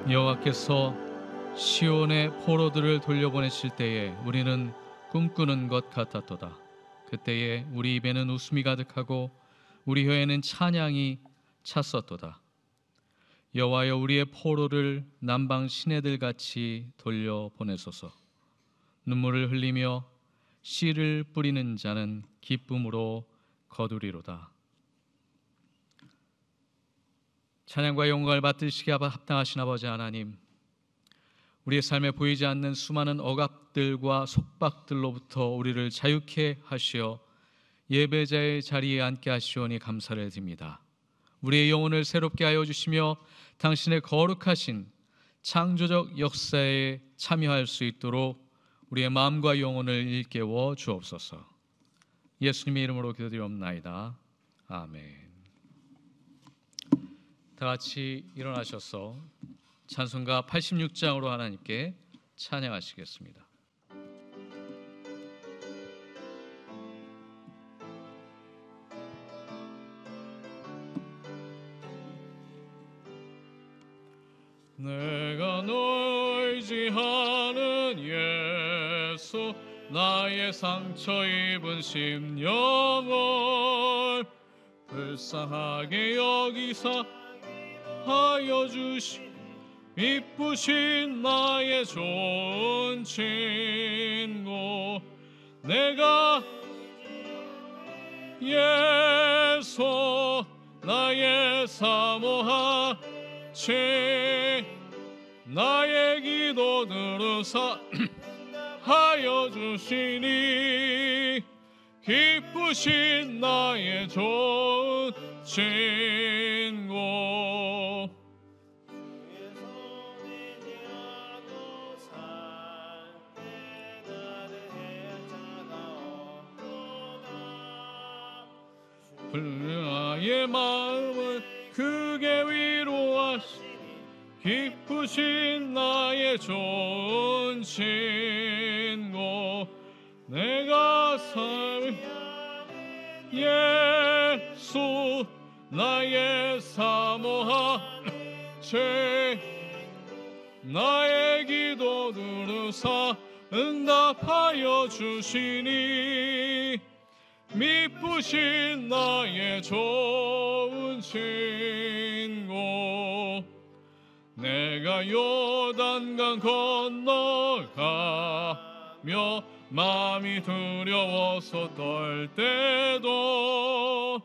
여호와께서 시온의 포로들을 돌려보내실 때에 우리는 꿈꾸는 것 같았도다. 그때에 우리 입에는 웃음이 가득하고 우리 혀에는 찬양이 찼었도다. 여호와여, 우리의 포로를 남방 시내들 같이 돌려보내소서. 눈물을 흘리며 씨를 뿌리는 자는 기쁨으로 거두리로다. 찬양과 영광을 받으시기에 합당하신 아버지 하나님, 우리의 삶에 보이지 않는 수많은 억압들과 속박들로부터 우리를 자유케 하시어 예배자의 자리에 앉게 하시오니 감사를 드립니다. 우리의 영혼을 새롭게 하여 주시며 당신의 거룩하신 창조적 역사에 참여할 수 있도록 우리의 마음과 영혼을 일깨워 주옵소서. 예수님의 이름으로 기도드리옵나이다. 아멘. 다 같이 일어나셔서 찬송가 86장으로 하나님께 찬양하시겠습니다. 내가 널 의지하는 예수, 나의 상처 입은 심령을 불쌍하게 여기사 하여 주시, 이쁘신 나의 좋은 친구, 내가 예수 나의 사모하시, 나의 기도 들으사 하여 주시니, 기쁘신 나의 좋은 친구. 나의 마음을 크게 위로하시, 기쁘신 나의 좋은 친구, 내가 삶 예수 나의 사모하시, 나의 기도 들으사 응답하여 주시니, 미쁘신 나의 좋은 친구, 내가 요단강 건너가며 마음이 두려워서 떨 때도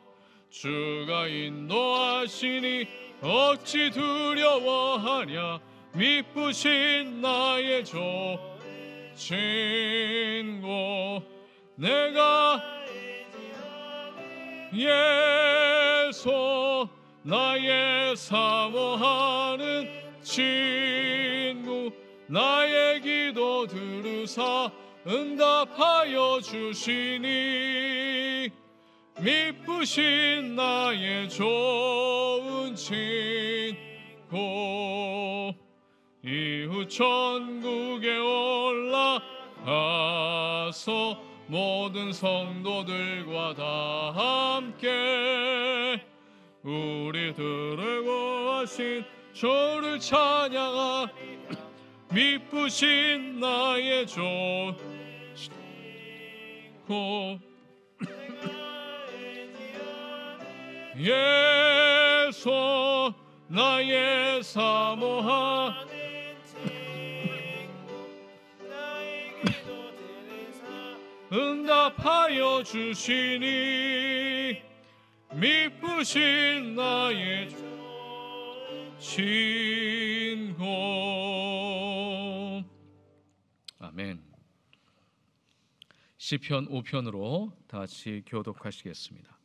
주가 인도하시니 어찌 두려워하랴, 미쁘신 나의 좋은 친구, 내가 예수 나의 사모하는 친구, 나의 기도 들으사 응답하여 주시니, 미쁘신 나의 좋은 친구, 이후 천국에 올라가서 모든 성도들과 다 함께 우리들을 구하신 주를 찬양하, 미쁘신 나의 좋은 친구, 예수 나의 사모하는 응답하여 주시니, 미쁘신 나의 친구. 아멘. 시편 5편으로 다 같이 교독하시겠습니다.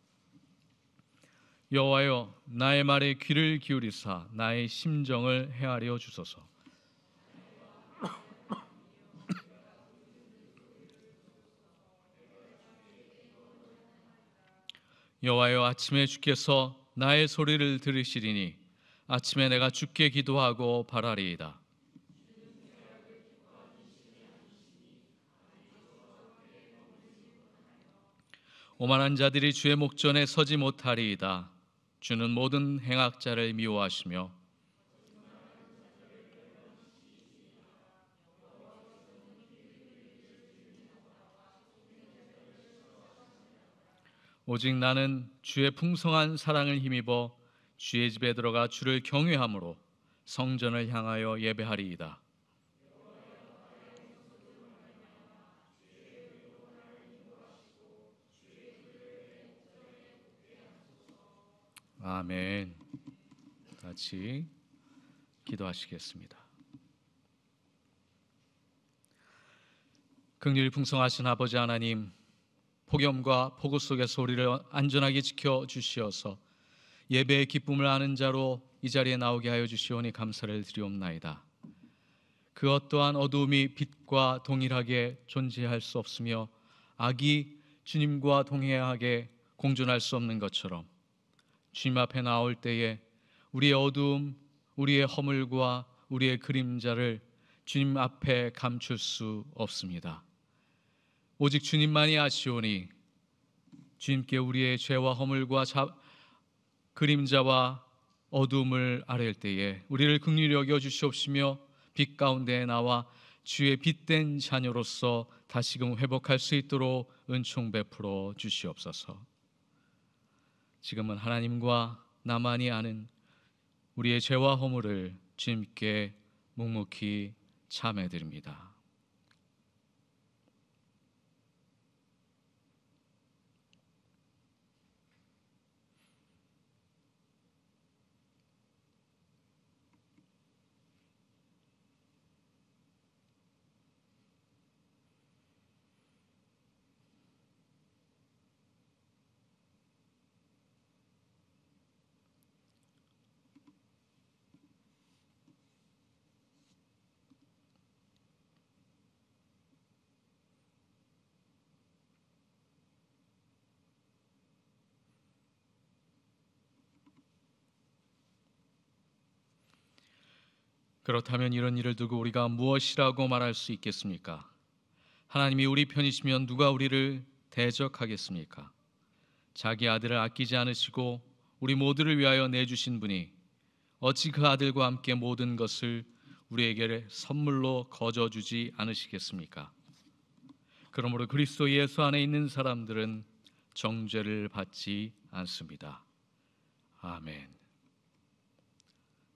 여호와여, 나의 말에 귀를 기울이사 나의 심정을 헤아려 주소서. 여호와여, 아침에 주께서 나의 소리를 들으시리니 아침에 내가 주께 기도하고 바라리이다. 오만한 자들이 주의 목전에 서지 못하리이다. 주는 모든 행악자를 미워하시며 오직 나는 주의 풍성한 사랑을 힘입어 주의 집에 들어가 주를 경외함으로 성전을 향하여 예배하리이다. 아멘. 같이 기도하시겠습니다. 긍휼 풍성하신 아버지 하나님, 폭염과 폭우 속에서 우리를 안전하게 지켜주시어서 예배의 기쁨을 아는 자로 이 자리에 나오게 하여 주시오니 감사를 드리옵나이다. 그 어떠한 어두움이 빛과 동일하게 존재할 수 없으며 악이 주님과 동행하게 공존할 수 없는 것처럼 주님 앞에 나올 때에 우리의 어두움, 우리의 허물과 우리의 그림자를 주님 앞에 감출 수 없습니다. 오직 주님만이 아시오니 주님께 우리의 죄와 허물과 그림자와 어두움을 아뢰을 때에 우리를 긍휼히 여겨 주시옵시며 빛 가운데 나와 주의 빛된 자녀로서 다시금 회복할 수 있도록 은총 베풀어 주시옵소서. 지금은 하나님과 나만이 아는 우리의 죄와 허물을 주님께 묵묵히 참회드립니다. 그렇다면 이런 일을 두고 우리가 무엇이라고 말할 수 있겠습니까? 하나님이 우리 편이시면 누가 우리를 대적하겠습니까? 자기 아들을 아끼지 않으시고 우리 모두를 위하여 내주신 분이 어찌 그 아들과 함께 모든 것을 우리에게 선물로 거저주지 않으시겠습니까? 그러므로 그리스도 예수 안에 있는 사람들은 정죄를 받지 않습니다. 아멘.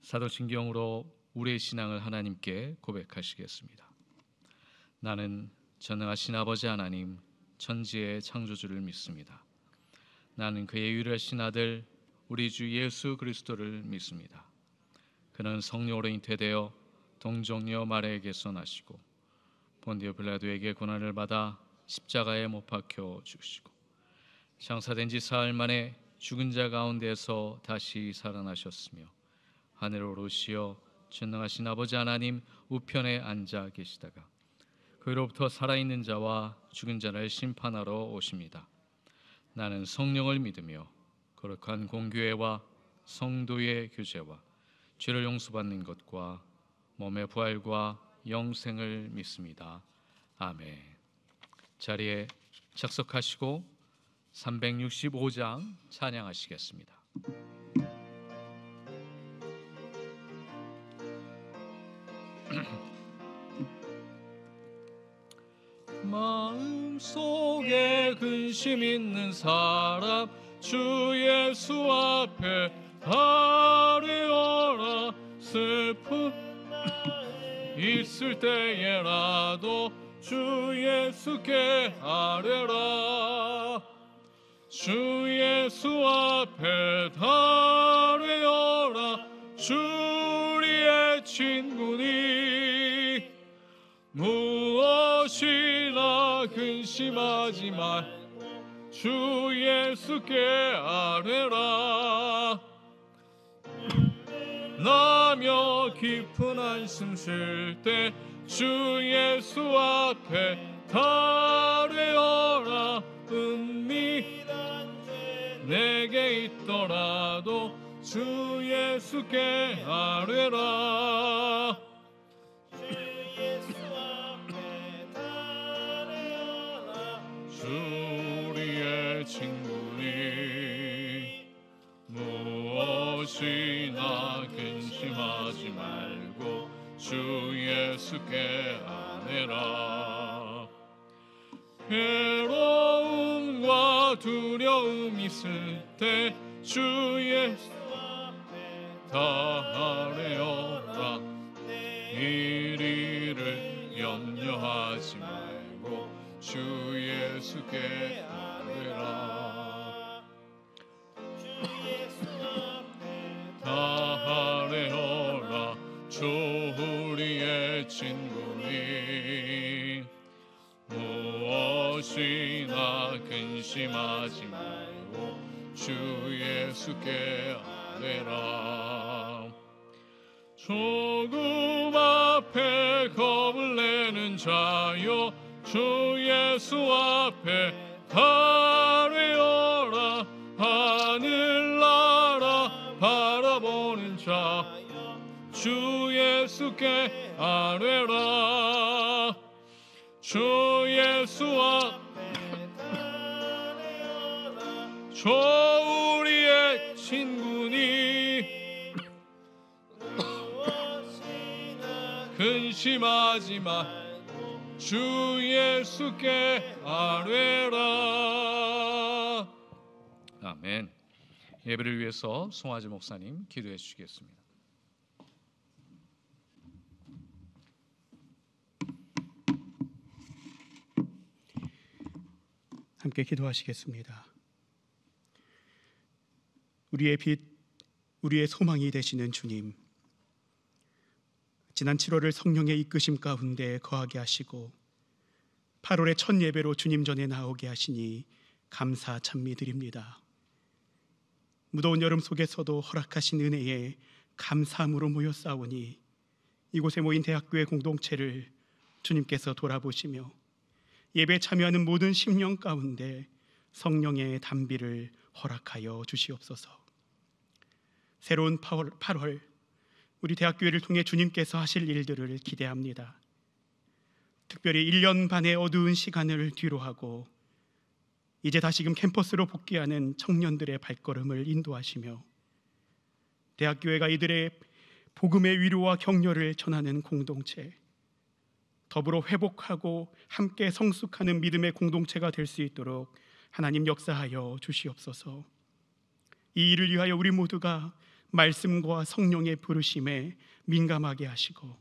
사도신경으로 우리의 신앙을 하나님께 고백하시겠습니다. 나는 전능하신 아버지 하나님, 천지의 창조주를 믿습니다. 나는 그의 유일하신 아들 우리 주 예수 그리스도를 믿습니다. 그는 성령으로 잉태되어 동정녀 마리아에게서 나시고 본디오 빌라도에게 고난을 받아 십자가에 못 박혀 죽으시고 장사된 지 사흘 만에 죽은 자 가운데서 다시 살아나셨으며 하늘로 오르시어 전능하신 아버지 하나님 우편에 앉아 계시다가 그로부터 살아있는 자와 죽은 자를 심판하러 오십니다. 나는 성령을 믿으며 거룩한 공교회와 성도의 교제와 죄를 용서받는 것과 몸의 부활과 영생을 믿습니다. 아멘. 자리에 착석하시고 365장 찬양하시겠습니다. 마음속에 근심 있는 사람 주 예수 앞에 아뢰어라. 슬픔 있을 때에라도 주 예수께 아뢰라. 주 예수 앞에 아뢰어라. 주 우리의 친구니 무엇이나 근심하지 말고 주 예수께 아뢰라. 나며 깊은 한숨 쉴 때 주 예수 앞에 아뢰어라. 은밀한 죄 내게 있더라도 주 예수께 아뢰라. 우리의 친구니 무엇이나 근심하지 말고 주 예수께 아뢰라. 괴로움과 나 두려움 있을 때 주 예수 앞에 다하려라. 일 일을 염려하지 말고 주 예수께 아뢰라. 다하려라. 주 우리의 친구니 무엇이나 근심하지 말고 주 예수께 아뢰라. 조금 앞에 겁을 내는 자여 주 예수 앞에 아뢰어라. 하늘나라 바라보는 자 주 예수께 아뢰라. 주 예수 앞에 주 우리의 친구니 근심하지 말고 주 예수께 아뢰라. 아멘. 예배를 위해서 송아지 목사님 기도해 주시겠습니다. 함께 기도하시겠습니다. 우리의 빛, 우리의 소망이 되시는 주님, 지난 7월을 성령의 이끄심 가운데 거하게 하시고 8월의 첫 예배로 주님 전에 나오게 하시니 감사 찬미 드립니다. 무더운 여름 속에서도 허락하신 은혜에 감사함으로 모여 싸우니 이곳에 모인 대학교의 공동체를 주님께서 돌아보시며 예배에 참여하는 모든 심령 가운데 성령의 단비를 허락하여 주시옵소서. 새로운 8월 우리 대학교회를 통해 주님께서 하실 일들을 기대합니다. 특별히 1년 반의 어두운 시간을 뒤로하고 이제 다시금 캠퍼스로 복귀하는 청년들의 발걸음을 인도하시며 대학교회가 이들의 복음의 위로와 격려를 전하는 공동체, 더불어 회복하고 함께 성숙하는 믿음의 공동체가 될 수 있도록 하나님 역사하여 주시옵소서. 이 일을 위하여 우리 모두가 말씀과 성령의 부르심에 민감하게 하시고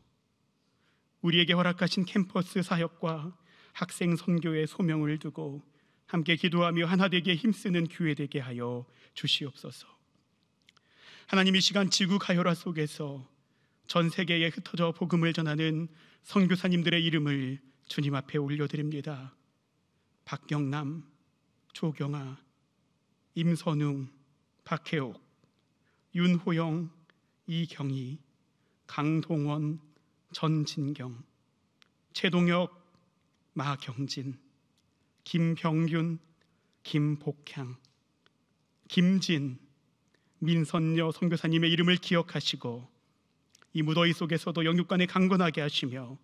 우리에게 허락하신 캠퍼스 사역과 학생 선교의 소명을 두고 함께 기도하며 하나 되게 힘쓰는 교회 되게 하여 주시옵소서. 하나님, 이 시간 지구 가요라 속에서 전 세계에 흩어져 복음을 전하는 선교사님들의 이름을 주님 앞에 올려드립니다. 박경남, 조경아, 임선웅, 박혜옥, 윤호영, 이경희, 강동원, 전진경, 최동혁, 마경진, 김병균, 김복향, 김진, 민선녀 선교사님의 이름을 기억하시고 이 무더위 속에서도 영육간에 강건하게 하시며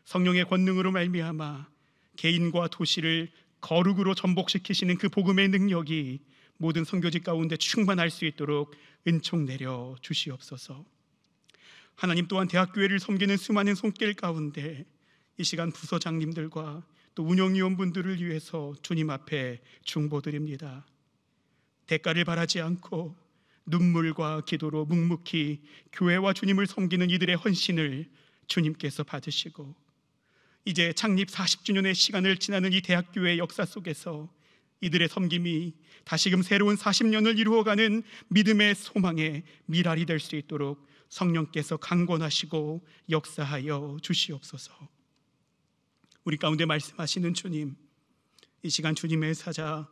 성령의 권능으로 말미암아 개인과 도시를 거룩으로 전복시키시는 그 복음의 능력이 모든 선교지 가운데 충만할 수 있도록 은총 내려 주시옵소서. 하나님, 또한 대학교회를 섬기는 수많은 손길 가운데 이 시간 부서장님들과 또 운영위원분들을 위해서 주님 앞에 중보드립니다. 대가를 바라지 않고 눈물과 기도로 묵묵히 교회와 주님을 섬기는 이들의 헌신을 주님께서 받으시고 이제 창립 40주년의 시간을 지나는 이 대학교의 역사 속에서 이들의 섬김이 다시금 새로운 40년을 이루어가는 믿음의 소망의 미랄이 될 수 있도록 성령께서 강권하시고 역사하여 주시옵소서. 우리 가운데 말씀하시는 주님, 이 시간 주님의 사자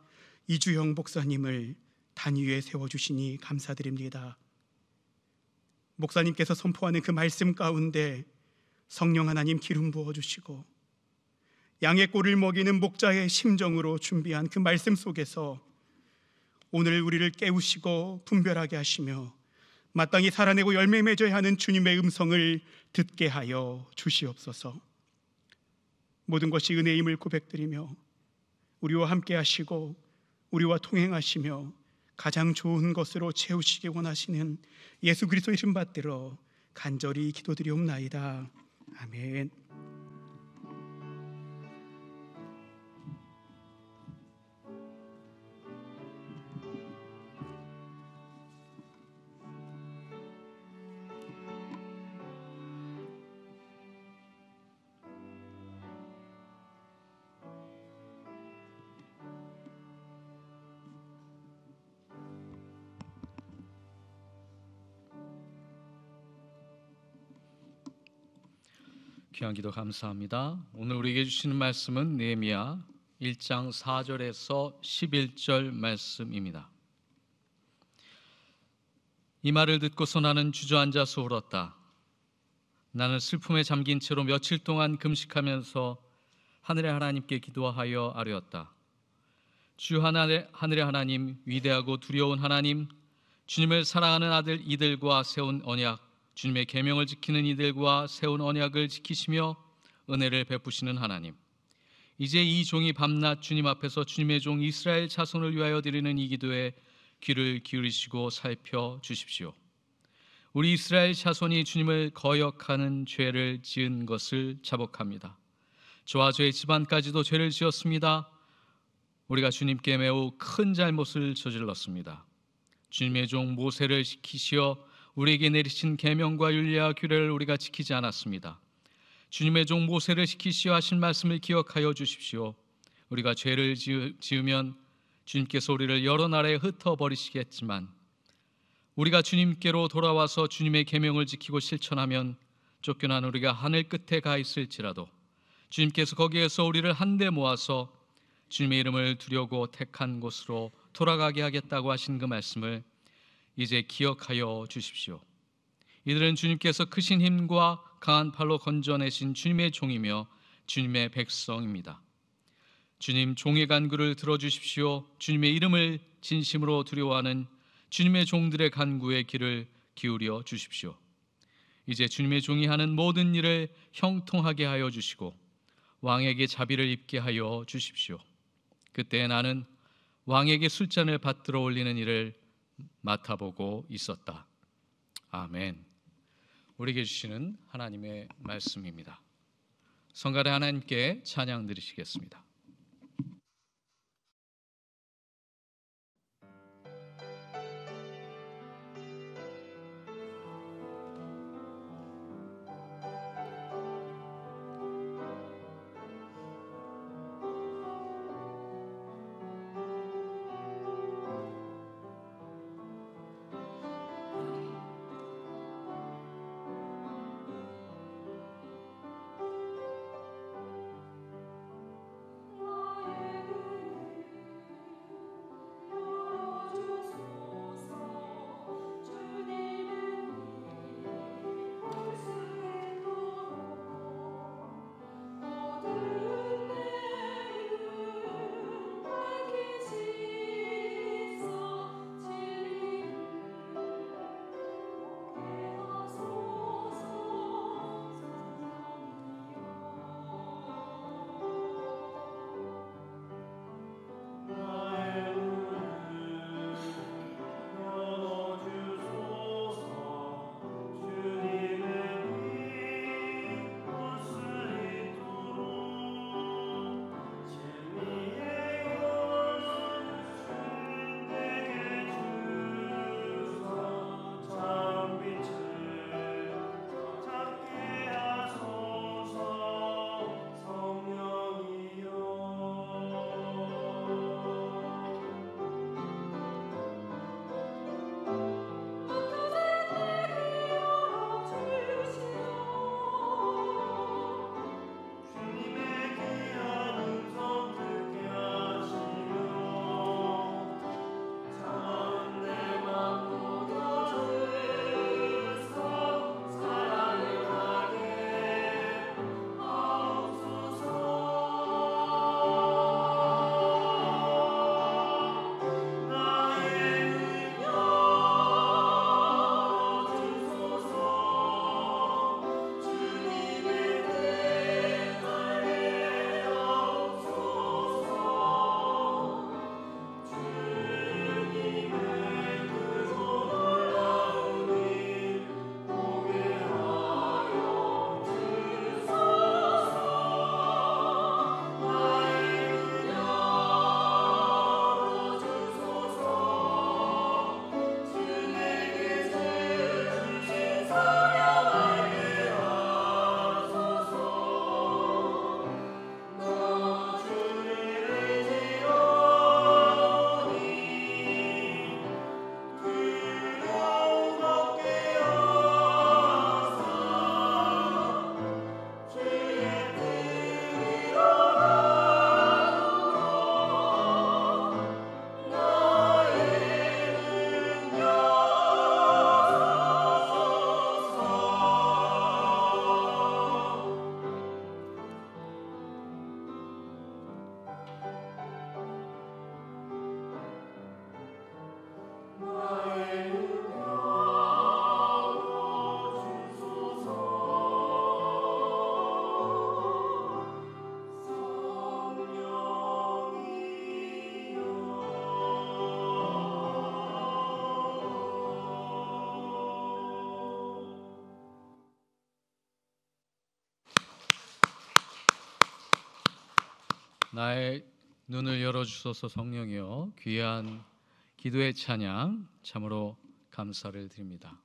이주영 목사님을 단위에 세워주시니 감사드립니다. 목사님께서 선포하는 그 말씀 가운데 성령 하나님 기름 부어주시고 양의 꼴을 먹이는 목자의 심정으로 준비한 그 말씀 속에서 오늘 우리를 깨우시고 분별하게 하시며 마땅히 살아내고 열매 맺어야 하는 주님의 음성을 듣게 하여 주시옵소서. 모든 것이 은혜임을 고백드리며 우리와 함께 하시고 우리와 통행하시며 가장 좋은 것으로 채우시기 원하시는 예수 그리스도의 이름 받들어 간절히 기도드리옵나이다. 아멘. 귀한 기도 감사합니다. 오늘 우리에게 주시는 말씀은 느헤미야 1장 4절에서 11절 말씀입니다. 이 말을 듣고서 나는 주저앉아서 울었다. 나는 슬픔에 잠긴 채로 며칠 동안 금식하면서 하늘의 하나님께 기도하여 아뢰었다. 주 하늘의 하나님, 위대하고 두려운 하나님, 주님을 사랑하는 아들 이들과 세운 언약, 주님의 계명을 지키는 이들과 세운 언약을 지키시며 은혜를 베푸시는 하나님, 이제 이 종이 밤낮 주님 앞에서 주님의 종 이스라엘 자손을 위하여 드리는 이 기도에 귀를 기울이시고 살펴주십시오. 우리 이스라엘 자손이 주님을 거역하는 죄를 지은 것을 자복합니다. 저와 저의 집안까지도 죄를 지었습니다. 우리가 주님께 매우 큰 잘못을 저질렀습니다. 주님의 종 모세를 시키시어 우리에게 내리신 계명과 율례와 규례를 우리가 지키지 않았습니다. 주님의 종 모세를 시키시어 하신 말씀을 기억하여 주십시오. 우리가 죄를 지으면 주님께서 우리를 여러 나라에 흩어버리시겠지만 우리가 주님께로 돌아와서 주님의 계명을 지키고 실천하면 쫓겨난 우리가 하늘 끝에 가 있을지라도 주님께서 거기에서 우리를 한데 모아서 주님의 이름을 두려고 택한 곳으로 돌아가게 하겠다고 하신 그 말씀을 이제 기억하여 주십시오. 이들은 주님께서 크신 힘과 강한 팔로 건져내신 주님의 종이며 주님의 백성입니다. 주님 종의 간구를 들어주십시오. 주님의 이름을 진심으로 두려워하는 주님의 종들의 간구에 귀를 기울여 주십시오. 이제 주님의 종이 하는 모든 일을 형통하게 하여 주시고 왕에게 자비를 입게 하여 주십시오. 그때 나는 왕에게 술잔을 받들어 올리는 일을 맡아보고 있었다. 아멘. 우리에게 주시는 하나님의 말씀입니다. 성가대 하나님께 찬양 드리시겠습니다. 나의 눈을 열어주소서 성령이여, 귀한 기도의 찬양 참으로 감사를 드립니다.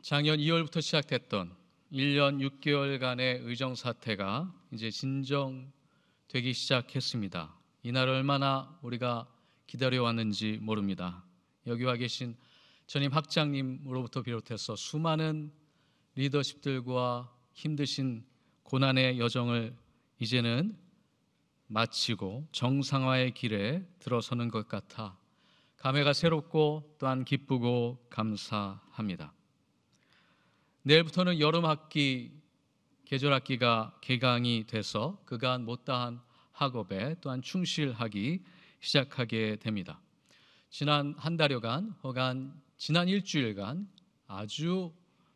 작년 2월부터 시작됐던 1년 6개월간의 의정사태가 이제 진정되기 시작했습니다. 이날 얼마나 우리가 기다려왔는지 모릅니다. 여기 와 계신 전임 학장님으로부터 비롯해서 수많은 리더십들과 힘드신 고난의 여정을 이제는 마치고 정상화의 길에 들어서는 것 같아 감회가 새롭고 또한 기쁘고 감사합니다. 내일부터는 여름 학기, 계절 학기가 개강이 돼서 그간 못다한 학업에 또한 충실하기 시작하게 됩니다. 지난 한 달여간 혹은 지난 일주일간 아주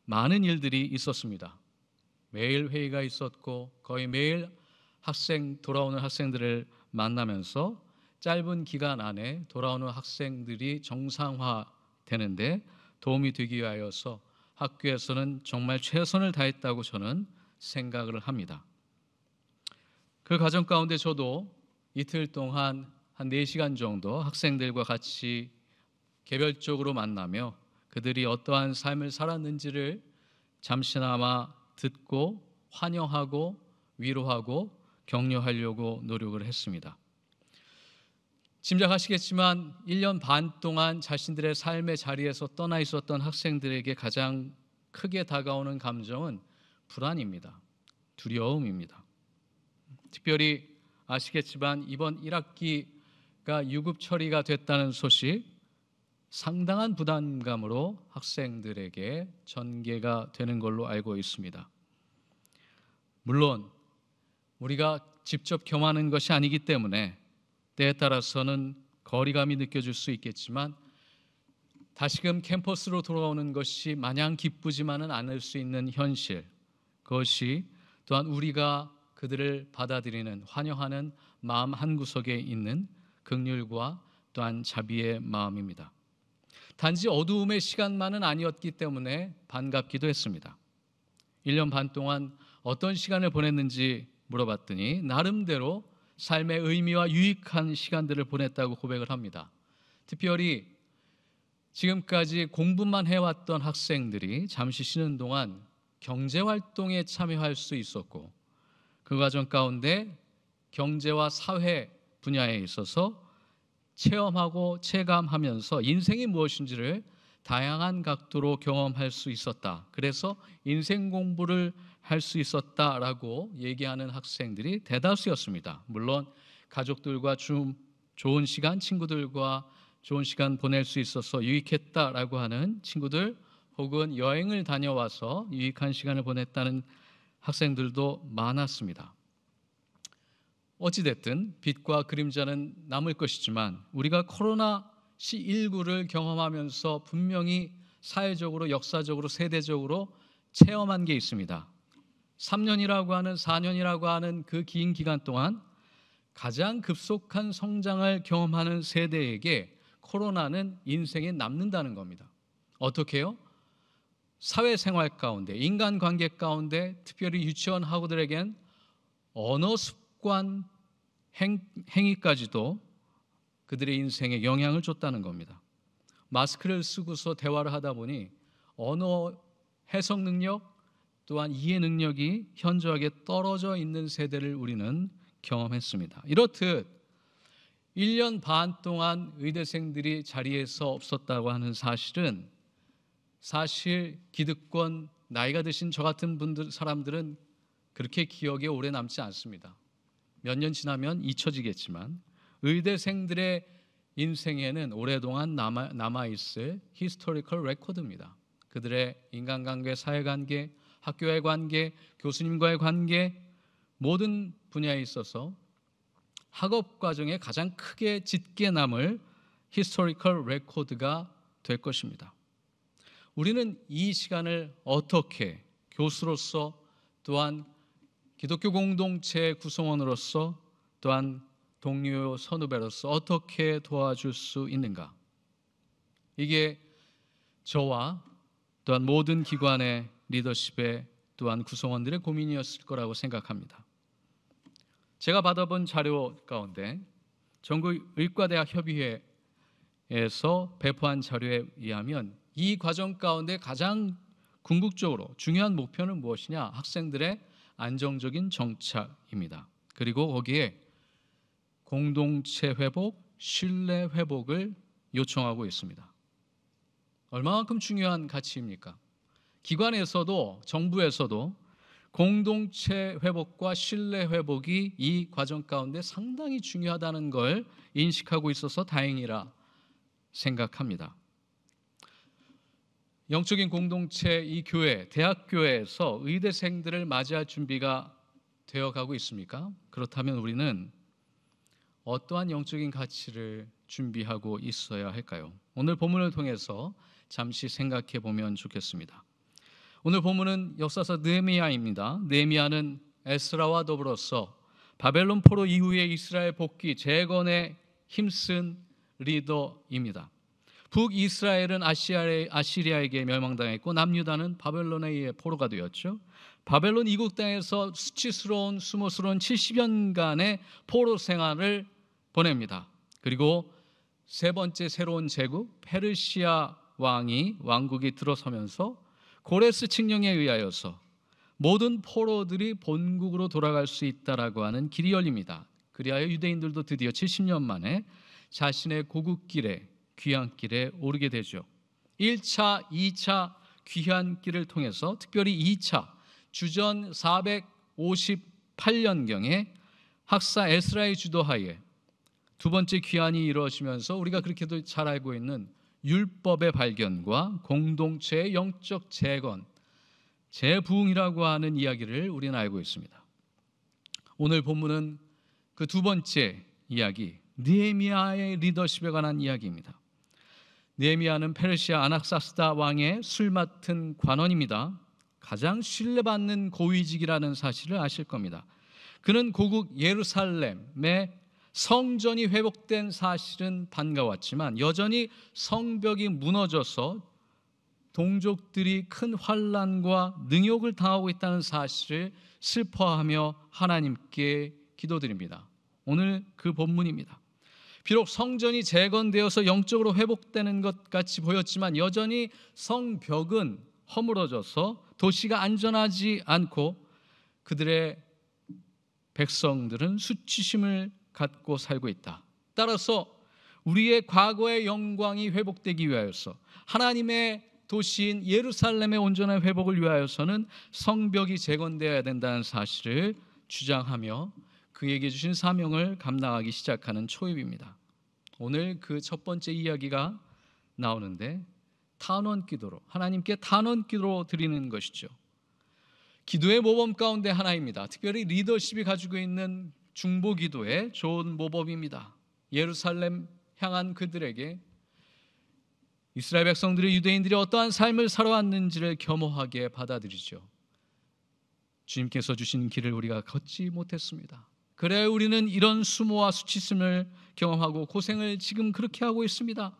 많은 일들이 있었습니다. 매일 회의가 있었고 거의 매일 돌아오는 학생들을 만나면서 짧은 기간 안에 돌아오는 학생들이 정상화되는데 도움이 되기 위하여서 학교에서는 정말 최선을 다했다고 저는 생각을 합니다. 그 과정 가운데 저도 이틀 동안 한 4시간 정도 학생들과 같이 개별적으로 만나며 그들이 어떠한 삶을 살았는지를 잠시나마 듣고 환영하고 위로하고 격려하려고 노력을 했습니다. 짐작하시겠지만 1년 반 동안 자신들의 삶의 자리에서 떠나 있었던 학생들에게 가장 크게 다가오는 감정은 불안입니다. 두려움입니다. 특별히 아시겠지만 이번 1학기가 유급 처리가 됐다는 소식, 상당한 부담감으로 학생들에게 전개가 되는 걸로 알고 있습니다. 물론 우리가 직접 경험하는 것이 아니기 때문에 때에 따라서는 거리감이 느껴질 수 있겠지만 다시금 캠퍼스로 돌아오는 것이 마냥 기쁘지만은 않을 수 있는 현실, 그것이 또한 우리가 그들을 받아들이는, 환영하는 마음 한구석에 있는 긍휼과 또한 자비의 마음입니다. 단지 어두움의 시간만은 아니었기 때문에 반갑기도 했습니다. 1년 반 동안 어떤 시간을 보냈는지 물어봤더니 나름대로 삶의 의미와 유익한 시간들을 보냈다고 고백을 합니다. 특별히 지금까지 공부만 해왔던 학생들이 잠시 쉬는 동안 경제활동에 참여할 수 있었고 그 과정 가운데 경제와 사회 분야에 있어서 체험하고 체감하면서 인생이 무엇인지를 다양한 각도로 경험할 수 있었다. 그래서 인생 공부를 할 수 있었다라고 얘기하는 학생들이 대다수였습니다. 물론 가족들과 좋은 시간, 친구들과 좋은 시간 보낼 수 있어서 유익했다라고 하는 친구들 혹은 여행을 다녀와서 유익한 시간을 보냈다는 학생들도 많았습니다. 어찌됐든 빛과 그림자는 남을 것이지만 우리가 코로나19를 경험하면서 분명히 사회적으로, 역사적으로, 세대적으로 체험한 게 있습니다. 3년이라고 하는, 4년이라고 하는 그 긴 기간 동안 가장 급속한 성장을 경험하는 세대에게 코로나는 인생에 남는다는 겁니다. 어떻게 해요? 사회생활 가운데, 인간관계 가운데, 특별히 유치원 학우들에겐 언어 습관, 행위까지도 그들의 인생에 영향을 줬다는 겁니다. 마스크를 쓰고서 대화를 하다 보니 언어 해석 능력 또한 이해 능력이 현저하게 떨어져 있는 세대를 우리는 경험했습니다. 이렇듯 1년 반 동안 의대생들이 자리에서 없었다고 하는 사실은 사실 기득권, 나이가 드신 저 같은 사람들은 그렇게 기억에 오래 남지 않습니다. 몇 년 지나면 잊혀지겠지만 의대생들의 인생에는 오랫동안 남아있을 히스토리컬 레코드입니다. 그들의 인간관계, 사회관계, 학교의 관계, 교수님과의 관계, 모든 분야에 있어서 학업 과정에 가장 크게 짙게 남을 히스토리컬 레코드가 될 것입니다. 우리는 이 시간을 어떻게 교수로서 또한 기독교 공동체 구성원으로서 또한 동료 선후배로서 어떻게 도와줄 수 있는가? 이게 저와 또한 모든 기관의 리더십의 또한 구성원들의 고민이었을 거라고 생각합니다. 제가 받아본 자료 가운데 전국 의과대학 협의회에서 배포한 자료에 의하면 이 과정 가운데 가장 궁극적으로 중요한 목표는 무엇이냐? 학생들의 안정적인 정착입니다. 그리고 거기에 공동체 회복, 신뢰 회복을 요청하고 있습니다. 얼마만큼 중요한 가치입니까? 기관에서도 정부에서도 공동체 회복과 신뢰 회복이 이 과정 가운데 상당히 중요하다는 걸 인식하고 있어서 다행이라 생각합니다. 영적인 공동체 이 교회, 대학교에서 의대생들을 맞이할 준비가 되어가고 있습니까? 그렇다면 우리는 어떠한 영적인 가치를 준비하고 있어야 할까요? 오늘 본문을 통해서 잠시 생각해 보면 좋겠습니다. 오늘 본문은 역사서 느헤미야입니다. 느헤미야는 에스라와 더불어서 바벨론 포로 이후에 이스라엘 복귀 재건에 힘쓴 리더입니다. 북이스라엘은 아시리아에게 멸망당했고 남유다는 바벨론에 의해 포로가 되었죠. 바벨론 이국 땅에서 수치스러운 수모스러운 70년간의 포로 생활을 보냅니다. 그리고 세 번째 새로운 제국 페르시아 왕국이 들어서면서 고레스 칙령에 의하여서 모든 포로들이 본국으로 돌아갈 수 있다라고 하는 길이 열립니다. 그리하여 유대인들도 드디어 70년 만에 자신의 고국길에 귀환길에 오르게 되죠. 1차, 2차 귀환길을 통해서 특별히 2차 주전 458년경에 학사 에스라의 주도하에 두 번째 귀환이 이루어지면서 우리가 그렇게도 잘 알고 있는 율법의 발견과 공동체의 영적 재건, 재부흥이라고 하는 이야기를 우리는 알고 있습니다. 오늘 본문은 그 두 번째 이야기, 느헤미야의 리더십에 관한 이야기입니다. 느헤미야는 페르시아 아낙사스다 왕의 술 맡은 관원입니다. 가장 신뢰받는 고위직이라는 사실을 아실 겁니다. 그는 고국 예루살렘의 성전이 회복된 사실은 반가웠지만 여전히 성벽이 무너져서 동족들이 큰 환난과 능욕을 당하고 있다는 사실을 슬퍼하며 하나님께 기도드립니다. 오늘 그 본문입니다. 비록 성전이 재건되어서 영적으로 회복되는 것 같이 보였지만 여전히 성벽은 허물어져서 도시가 안전하지 않고 그들의 백성들은 수치심을 갖고 살고 있다. 따라서 우리의 과거의 영광이 회복되기 위하여서 하나님의 도시인 예루살렘의 온전한 회복을 위하여서는 성벽이 재건되어야 된다는 사실을 주장하며 그에게 주신 사명을 감당하기 시작하는 초입입니다. 오늘 그 첫 번째 이야기가 나오는데 탄원 기도로 하나님께 탄원 기도로 드리는 것이죠. 기도의 모범 가운데 하나입니다. 특별히 리더십이 가지고 있는 중보 기도의 좋은 모범입니다. 예루살렘 향한 그들에게 이스라엘 백성들이 유대인들이 어떠한 삶을 살아왔는지를 겸허하게 받아들이죠. 주님께서 주신 길을 우리가 걷지 못했습니다. 그래 우리는 이런 수모와 수치심을 경험하고 고생을 지금 그렇게 하고 있습니다.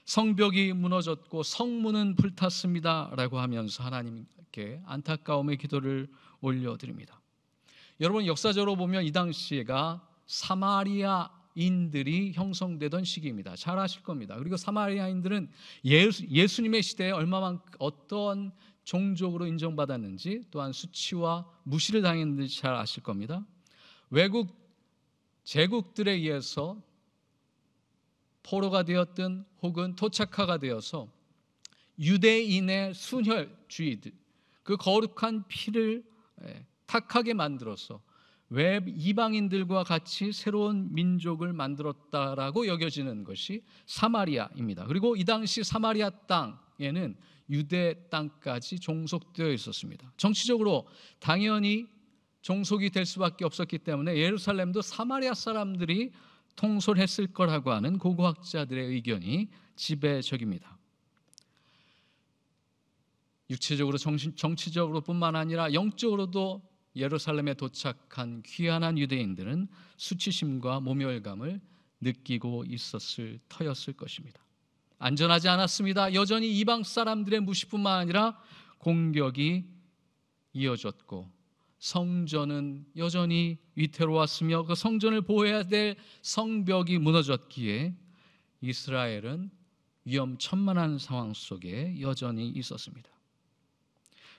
성벽이 무너졌고 성문은 불탔습니다 라고 하면서 하나님께 안타까움의 기도를 올려드립니다. 여러분 역사적으로 보면 이 당시가 사마리아인들이 형성되던 시기입니다. 잘 아실 겁니다. 그리고 사마리아인들은 예수님의 시대에 어떤 종족으로 인정받았는지 또한 수치와 무시를 당했는지 잘 아실 겁니다. 외국 제국들에 의해서 포로가 되었든 혹은 토착화가 되어서 유대인의 순혈주의들 그 거룩한 피를 탁하게 만들어서 왜 이방인들과 같이 새로운 민족을 만들었다라고 여겨지는 것이 사마리아입니다. 그리고 이 당시 사마리아 땅에는 유대 땅까지 종속되어 있었습니다. 정치적으로 당연히 종속이 될 수밖에 없었기 때문에 예루살렘도 사마리아 사람들이 통솔했을 거라고 하는 고고학자들의 의견이 지배적입니다. 육체적으로 정치적으로 뿐만 아니라 영적으로도 예루살렘에 도착한 귀환한 유대인들은 수치심과 모멸감을 느끼고 있었을 터였을 것입니다. 안전하지 않았습니다. 여전히 이방 사람들의 무시뿐만 아니라 공격이 이어졌고 성전은 여전히 위태로웠으며 그 성전을 보호해야 될 성벽이 무너졌기에 이스라엘은 위험천만한 상황 속에 여전히 있었습니다.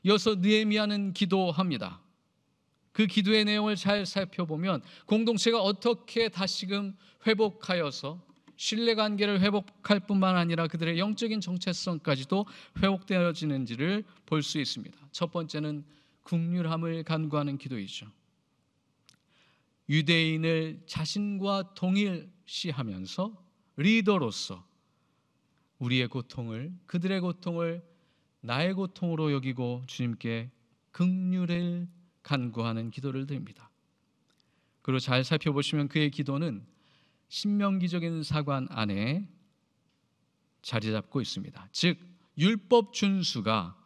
이어서 느헤미야는 기도합니다. 그 기도의 내용을 잘 살펴보면 공동체가 어떻게 다시금 회복하여서 신뢰관계를 회복할 뿐만 아니라 그들의 영적인 정체성까지도 회복되어지는지를 볼 수 있습니다. 첫 번째는 긍휼함을 간구하는 기도이죠. 유대인을 자신과 동일시하면서 리더로서 우리의 고통을, 그들의 고통을 나의 고통으로 여기고 주님께 긍휼을 간구하는 기도를 드립니다. 그리고 잘 살펴보시면 그의 기도는 신명기적인 사관 안에 자리 잡고 있습니다. 즉 율법 준수가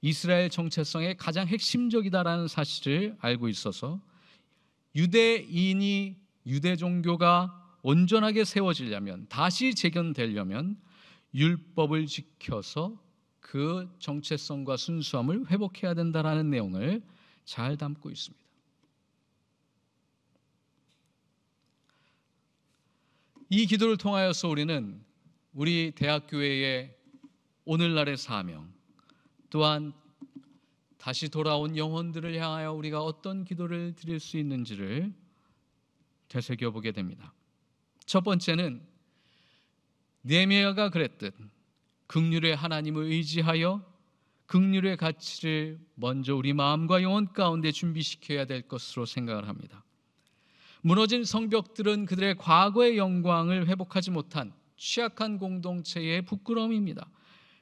이스라엘 정체성의 가장 핵심적이다라는 사실을 알고 있어서 유대인이 유대 종교가 온전하게 세워지려면, 다시 재건되려면 율법을 지켜서 그 정체성과 순수함을 회복해야 된다라는 내용을 잘 담고 있습니다. 이 기도를 통하여서 우리는 우리 대학교회의 오늘날의 사명, 또한 다시 돌아온 영혼들을 향하여 우리가 어떤 기도를 드릴 수 있는지를 되새겨보게 됩니다. 첫 번째는 느헤미야가 그랬듯 긍휼의 하나님을 의지하여 긍휼의 가치를 먼저 우리 마음과 영혼 가운데 준비시켜야 될 것으로 생각을 합니다. 무너진 성벽들은 그들의 과거의 영광을 회복하지 못한 취약한 공동체의 부끄러움입니다.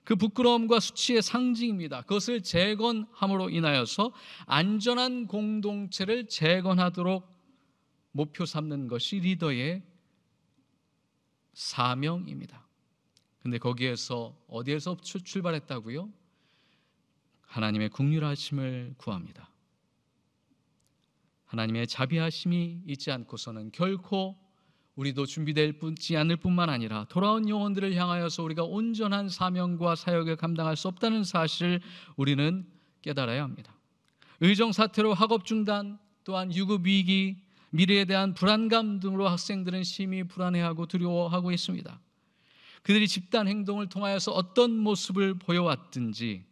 그 부끄러움과 수치의 상징입니다. 그것을 재건함으로 인하여서 안전한 공동체를 재건하도록 목표 삼는 것이 리더의 사명입니다. 근데 거기에서 어디에서 출발했다고요? 하나님의 긍휼하심을 구합니다. 하나님의 자비하심이 있지 않고서는 결코 우리도 준비되지 않을 뿐만 아니라 돌아온 영혼들을 향하여서 우리가 온전한 사명과 사역을 감당할 수 없다는 사실을 우리는 깨달아야 합니다. 의정 사태로 학업 중단, 또한 유급 위기, 미래에 대한 불안감 등으로 학생들은 심히 불안해하고 두려워하고 있습니다. 그들이 집단 행동을 통하여서 어떤 모습을 보여왔든지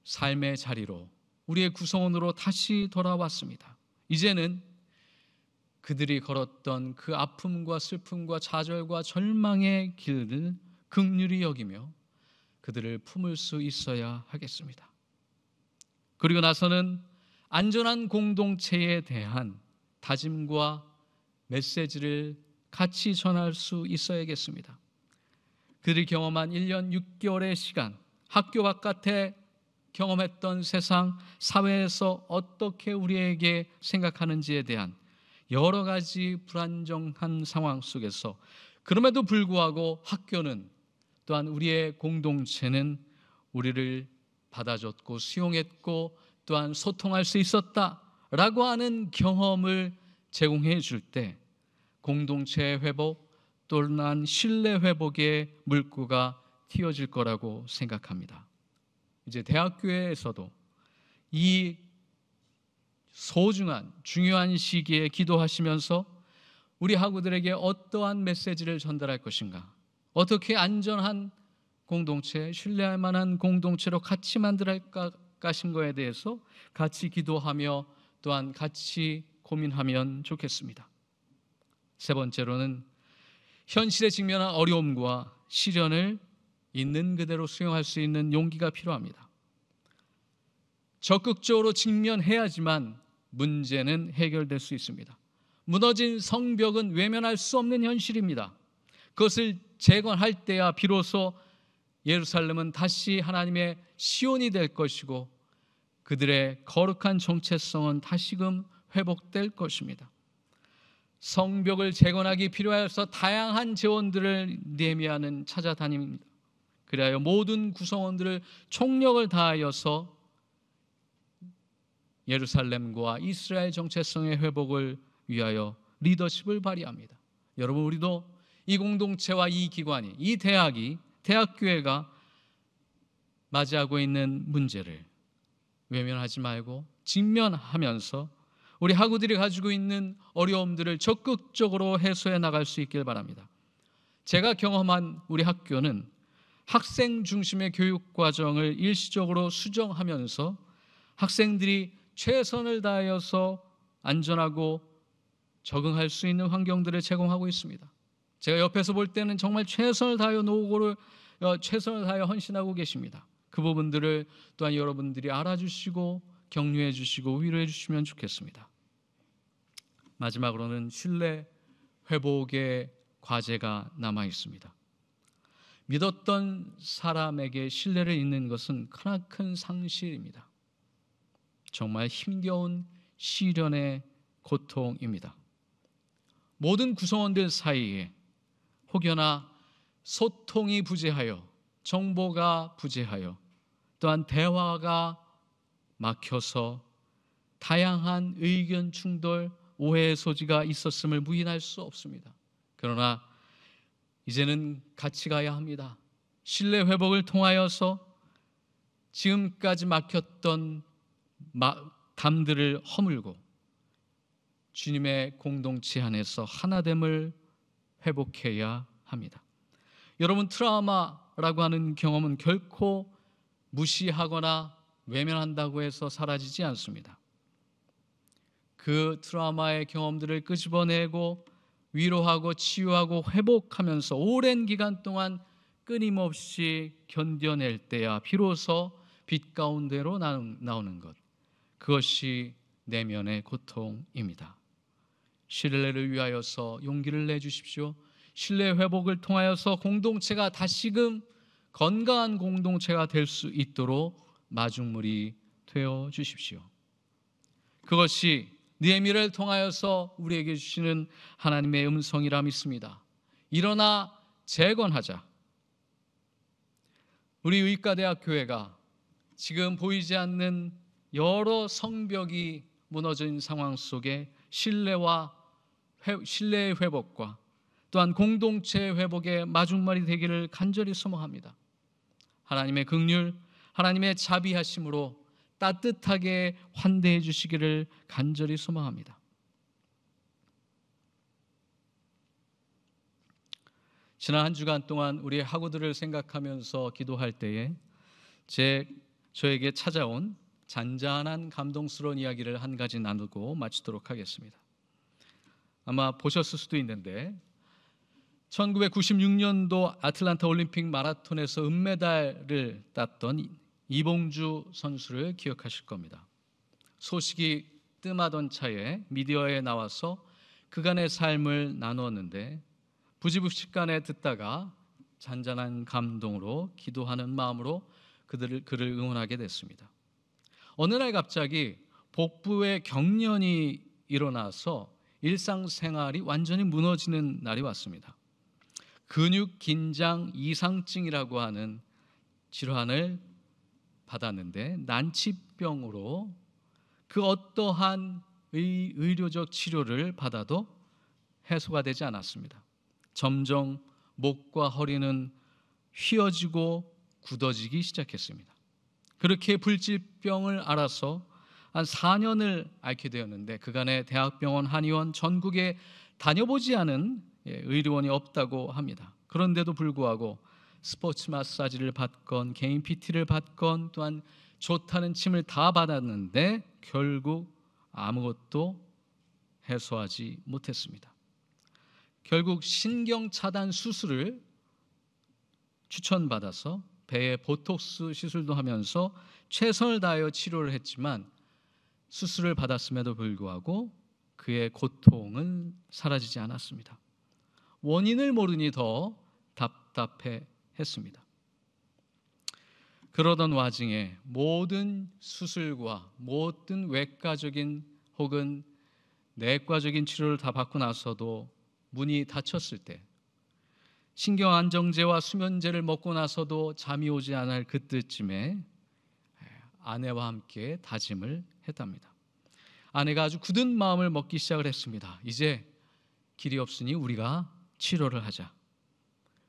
삶의 자리로, 우리의 구성원으로 다시 돌아왔습니다. 이제는 그들이 걸었던 그 아픔과 슬픔과 좌절과 절망의 길을 긍휼히 여기며 그들을 품을 수 있어야 하겠습니다. 그리고 나서는 안전한 공동체에 대한 다짐과 메시지를 같이 전할 수 있어야겠습니다. 그들이 경험한 1년 6개월의 시간, 학교 바깥에 경험했던 세상, 사회에서 어떻게 우리에게 생각하는지에 대한 여러 가지 불안정한 상황 속에서 그럼에도 불구하고 학교는, 또한 우리의 공동체는 우리를 받아줬고 수용했고 또한 소통할 수 있었다라고 하는 경험을 제공해 줄 때 공동체 회복 또는 신뢰 회복의 물꼬가 틔워질 거라고 생각합니다. 이제 대학교에서도 이 소중한 중요한 시기에 기도하시면서 우리 학우들에게 어떠한 메시지를 전달할 것인가, 어떻게 안전한 공동체, 신뢰할 만한 공동체로 같이 만들 것인가에 대해서 같이 기도하며 또한 같이 고민하면 좋겠습니다. 세 번째로는 현실에 직면한 어려움과 시련을 있는 그대로 수용할 수 있는 용기가 필요합니다. 적극적으로 직면해야지만 문제는 해결될 수 있습니다. 무너진 성벽은 외면할 수 없는 현실입니다. 그것을 재건할 때야 비로소 예루살렘은 다시 하나님의 시온이 될 것이고 그들의 거룩한 정체성은 다시금 회복될 것입니다. 성벽을 재건하기 필요해서 다양한 재원들을 느헤미야는 찾아다닙니다. 그리하여 모든 구성원들을 총력을 다하여서 예루살렘과 이스라엘 정체성의 회복을 위하여 리더십을 발휘합니다. 여러분, 우리도 이 공동체와 이 기관이, 이 대학교회가 맞이하고 있는 문제를 외면하지 말고 직면하면서 우리 학우들이 가지고 있는 어려움들을 적극적으로 해소해 나갈 수 있길 바랍니다. 제가 경험한 우리 학교는 학생 중심의 교육 과정을 일시적으로 수정하면서 학생들이 최선을 다하여서 안전하고 적응할 수 있는 환경들을 제공하고 있습니다. 제가 옆에서 볼 때는 정말 최선을 다하여 최선을 다하여 헌신하고 계십니다. 그 부분들을 또한 여러분들이 알아주시고 격려해 주시고 위로해 주시면 좋겠습니다. 마지막으로는 신뢰 회복의 과제가 남아 있습니다. 믿었던 사람에게 신뢰를 잃는 것은 크나큰 상실입니다. 정말 힘겨운 시련의 고통입니다. 모든 구성원들 사이에 혹여나 소통이 부재하여 정보가 부재하여 또한 대화가 막혀서 다양한 의견 충돌, 오해의 소지가 있었음을 부인할 수 없습니다. 그러나 이제는 같이 가야 합니다. 신뢰 회복을 통하여서 지금까지 막혔던 담들을 허물고 주님의 공동체 안에서 하나됨을 회복해야 합니다. 여러분, 트라우마라고 하는 경험은 결코 무시하거나 외면한다고 해서 사라지지 않습니다. 그 트라우마의 경험들을 끄집어내고 위로하고 치유하고 회복하면서 오랜 기간 동안 끊임없이 견뎌낼 때야 비로소 빛 가운데로 나오는 것, 그것이 내면의 고통입니다. 신뢰를 위하여서 용기를 내주십시오. 신뢰 회복을 통하여서 공동체가 다시금 건강한 공동체가 될 수 있도록 마중물이 되어 주십시오. 그것이 느헤미야를 통하여서 우리에게 주시는 하나님의 음성이라 믿습니다. 일어나 재건하자. 우리 의과대학교회가 지금 보이지 않는 여러 성벽이 무너진 상황 속에 신뢰의 회복과 또한 공동체의 회복의 마중물이 되기를 간절히 소망합니다. 하나님의 긍휼, 하나님의 자비하심으로 따뜻하게 환대해 주시기를 간절히 소망합니다. 지난 한 주간 동안 우리의 학우들을 생각하면서 기도할 때에 저에게 찾아온 잔잔한 감동스러운 이야기를 한 가지 나누고 마치도록 하겠습니다. 아마 보셨을 수도 있는데 1996년도 아틀란타 올림픽 마라톤에서 은메달을 땄던 이봉주 선수를 기억하실 겁니다. 소식이 뜸하던 차에 미디어에 나와서 그간의 삶을 나누었는데 부지불식간에 듣다가 잔잔한 감동으로 기도하는 마음으로 그를 응원하게 됐습니다. 어느 날 갑자기 복부에 경련이 일어나서 일상생활이 완전히 무너지는 날이 왔습니다. 근육 긴장 이상증이라고 하는 질환을 받았는데 난치병으로 그 어떠한 의료적 치료를 받아도 해소가 되지 않았습니다. 점점 목과 허리는 휘어지고 굳어지기 시작했습니다. 그렇게 불치병을 알아서 한 4년을 앓게 되었는데 그간의 대학병원, 한의원, 전국에 다녀보지 않은 의료원이 없다고 합니다. 그런데도 불구하고 스포츠 마사지를 받건 개인 PT를 받건 또한 좋다는 침을 다 받았는데 결국 아무것도 해소하지 못했습니다. 결국 신경차단 수술을 추천받아서 배에 보톡스 시술도 하면서 최선을 다하여 치료를 했지만 수술을 받았음에도 불구하고 그의 고통은 사라지지 않았습니다. 원인을 모르니 더 답답해 했습니다. 그러던 와중에 모든 수술과 모든 외과적인 혹은 내과적인 치료를 다 받고 나서도 문이 닫혔을 때 신경안정제와 수면제를 먹고 나서도 잠이 오지 않을 그때쯤에 아내와 함께 다짐을 했답니다. 아내가 아주 굳은 마음을 먹기 시작을 했습니다. 이제 길이 없으니 우리가 치료를 하자.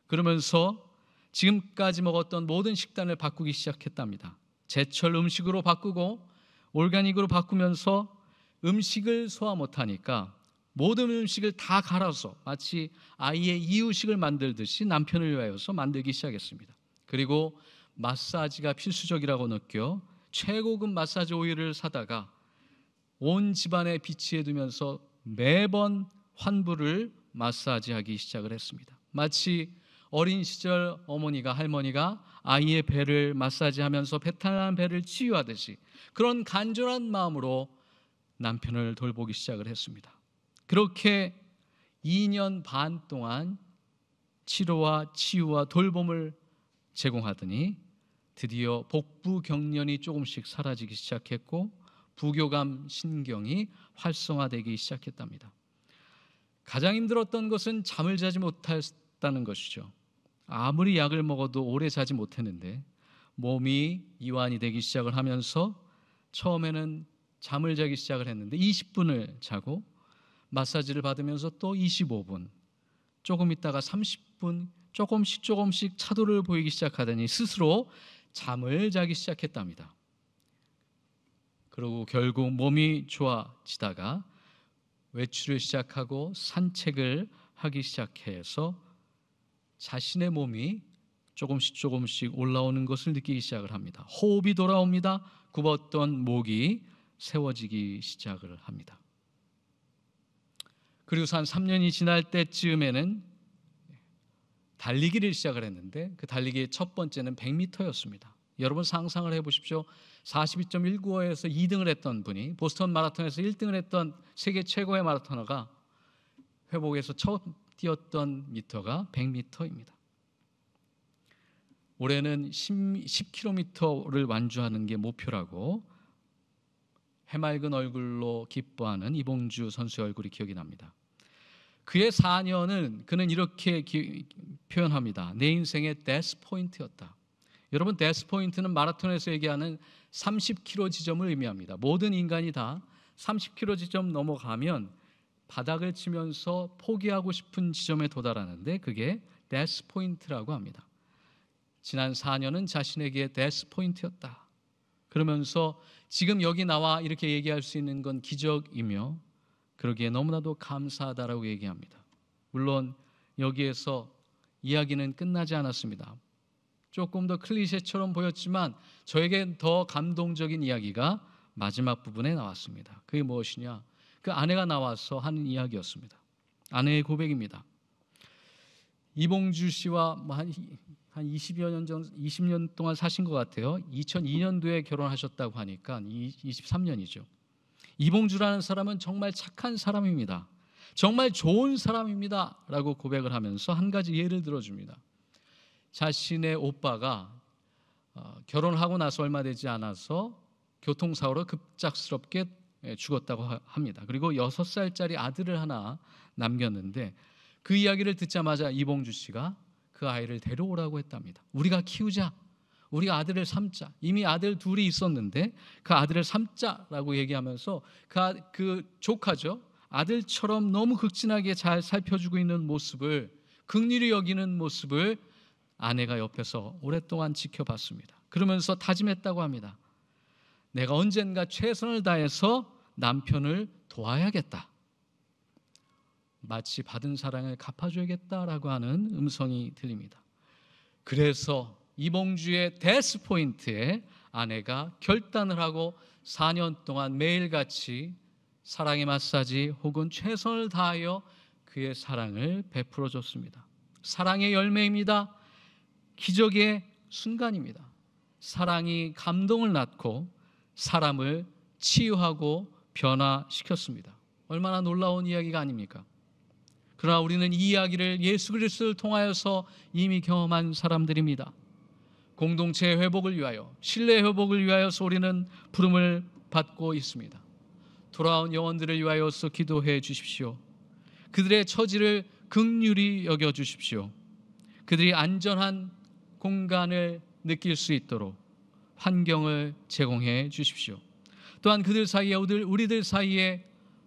그러면서 지금까지 먹었던 모든 식단을 바꾸기 시작했답니다. 제철 음식으로 바꾸고 올가닉으로 바꾸면서 음식을 소화 못하니까 모든 음식을 다 갈아서 마치 아이의 이유식을 만들듯이 남편을 위하여서 만들기 시작했습니다. 그리고 마사지가 필수적이라고 느껴 최고급 마사지 오일을 사다가 온 집안에 비치해 두면서 매번 환부를 마사지하기 시작을 했습니다. 마치 어린 시절 어머니가, 할머니가 아이의 배를 마사지하면서 배탈난 배를 치유하듯이 그런 간절한 마음으로 남편을 돌보기 시작을 했습니다. 그렇게 2년 반 동안 치료와 치유와 돌봄을 제공하더니 드디어 복부 경련이 조금씩 사라지기 시작했고 부교감 신경이 활성화되기 시작했답니다. 가장 힘들었던 것은 잠을 자지 못했다는 것이죠. 아무리 약을 먹어도 오래 자지 못했는데 몸이 이완이 되기 시작을 하면서 처음에는 잠을 자기 시작을 했는데 20분을 자고 마사지를 받으면서 또 25분, 조금 있다가 30분, 조금씩 차도를 보이기 시작하더니 스스로 잠을 자기 시작했답니다. 그리고 결국 몸이 좋아지다가 외출을 시작하고 산책을 하기 시작해서 자신의 몸이 조금씩 올라오는 것을 느끼기 시작을 합니다. 호흡이 돌아옵니다. 굽었던 목이 세워지기 시작을 합니다. 그리고 한 3년이 지날 때쯤에는 달리기를 시작을 했는데 그 달리기의 첫 번째는 100m였습니다. 여러분 상상을 해보십시오. 42.195에서 2등을 했던 분이 보스턴 마라톤에서 1등을 했던 세계 최고의 마라토너가 회복에서 처음 뛰었던 미터가 100m입니다. 올해는 10km를 완주하는 게 목표라고 해맑은 얼굴로 기뻐하는 이봉주 선수의 얼굴이 기억이 납니다. 그의 4년은 그는 이렇게 표현합니다. 내 인생의 데스 포인트였다. 여러분, 데스 포인트는 마라톤에서 얘기하는 30km 지점을 의미합니다. 모든 인간이 다 30km 지점 넘어가면 바닥을 치면서 포기하고 싶은 지점에 도달하는데 그게 데스 포인트라고 합니다. 지난 4년은 자신에게 데스 포인트였다. 그러면서 지금 여기 나와 이렇게 얘기할 수 있는 건 기적이며 그러기에 너무나도 감사하다라고 얘기합니다. 물론 여기에서 이야기는 끝나지 않았습니다. 조금 더 클리셰처럼 보였지만 저에겐 더 감동적인 이야기가 마지막 부분에 나왔습니다. 그게 무엇이냐? 그 아내가 나와서 하는 이야기였습니다. 아내의 고백입니다. 이봉주 씨와 한 20년 동안 사신 것 같아요. 2002년도에 결혼하셨다고 하니까 23년이죠. 이봉주라는 사람은 정말 착한 사람입니다. 정말 좋은 사람입니다 라고 고백을 하면서 한 가지 예를 들어줍니다. 자신의 오빠가 결혼하고 나서 얼마 되지 않아서 교통사고로 급작스럽게 죽었다고 합니다. 그리고 6살짜리 아들을 하나 남겼는데 그 이야기를 듣자마자 이봉주 씨가 그 아이를 데려오라고 했답니다. 우리가 키우자. 우리가 아들을 삼자. 이미 아들 둘이 있었는데 그 아들을 삼자라고 얘기하면서 그 조카죠. 아들처럼 너무 극진하게 잘 살펴주고 있는 모습을, 긍휼히 여기는 모습을 아내가 옆에서 오랫동안 지켜봤습니다. 그러면서 다짐했다고 합니다. 내가 언젠가 최선을 다해서 남편을 도와야겠다. 마치 받은 사랑을 갚아줘야겠다라고 하는 음성이 들립니다. 그래서 이봉주의 데스 포인트에 아내가 결단을 하고 4년 동안 매일같이 사랑의 마사지 혹은 최선을 다하여 그의 사랑을 베풀어 줬습니다. 사랑의 열매입니다. 기적의 순간입니다. 사랑이 감동을 낳고 사람을 치유하고 변화시켰습니다. 얼마나 놀라운 이야기가 아닙니까? 그러나 우리는 이 이야기를 예수 그리스도를 통하여서 이미 경험한 사람들입니다. 공동체의 회복을 위하여, 신뢰의 회복을 위하여서 우리는 부름을 받고 있습니다. 돌아온 영혼들을 위하여서 기도해 주십시오. 그들의 처지를 긍휼히 여겨 주십시오. 그들이 안전한 공간을 느낄 수 있도록 환경을 제공해 주십시오. 또한 그들 사이에, 우리들 사이에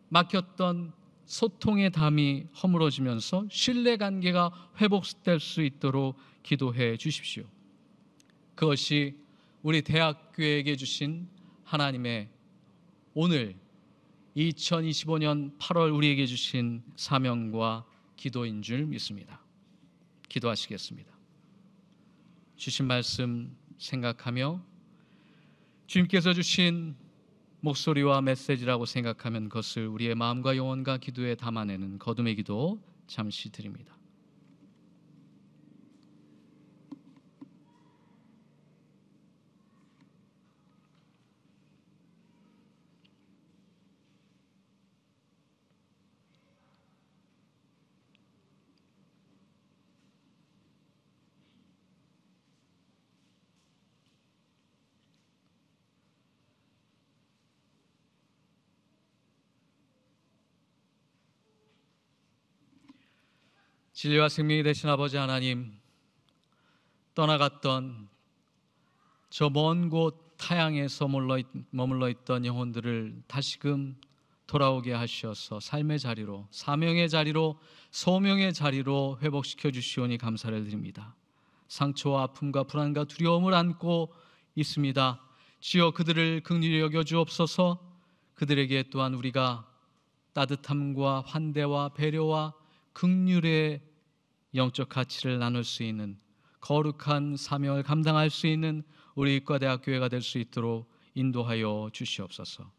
막혔던 소통의 담이 허물어지면서 신뢰관계가 회복될 수 있도록 기도해 주십시오. 그것이 우리 대학교에게 주신 하나님의 오늘 2025년 8월 우리에게 주신 사명과 기도인 줄 믿습니다. 기도하시겠습니다. 주신 말씀 생각하며 주님께서 주신 목소리와 메시지라고 생각하면 그것을 우리의 마음과 영혼과 기도에 담아내는 거듭의 기도 잠시 드립니다. 진리와 생명이 되신 아버지 하나님, 떠나갔던 저 먼 곳 타향에서 머물러 있던 영혼들을 다시금 돌아오게 하셔서 삶의 자리로, 사명의 자리로, 소명의 자리로 회복시켜 주시오니 감사를 드립니다. 상처와 아픔과 불안과 두려움을 안고 있습니다. 주여 그들을 긍휼히 여겨 주옵소서. 그들에게 또한 우리가 따뜻함과 환대와 배려와 긍휼의 영적 가치를 나눌 수 있는 거룩한 사명을 감당할 수 있는 우리 의과대학교회가 될 수 있도록 인도하여 주시옵소서.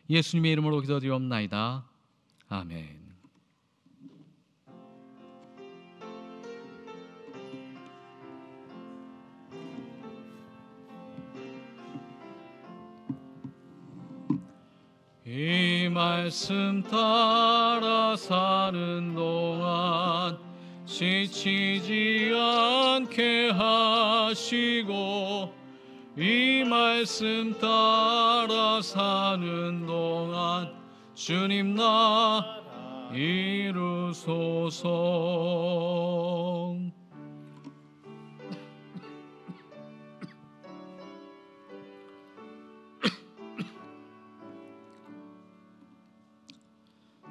예수님의 이름으로 기도드리옵나이다. 아멘. 이 말씀 따라 사는 동안 지치지 않게 하시고, 이 말씀 따라 사는 동안 주님 나라 이루소서.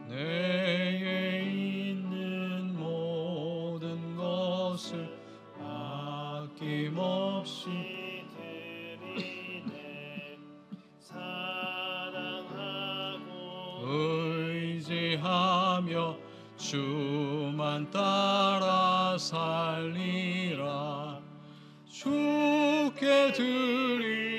내게 있는 모든 것을 아낌없이 드리네. 사랑하고 의지하며 주만 따라 살리라. 주께 드리네.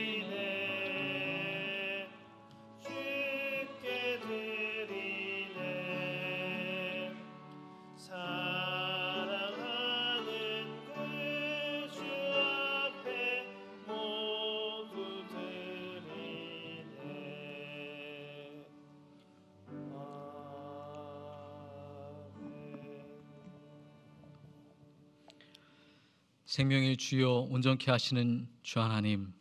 생명의 주여 온전케 하시는 주 하나님,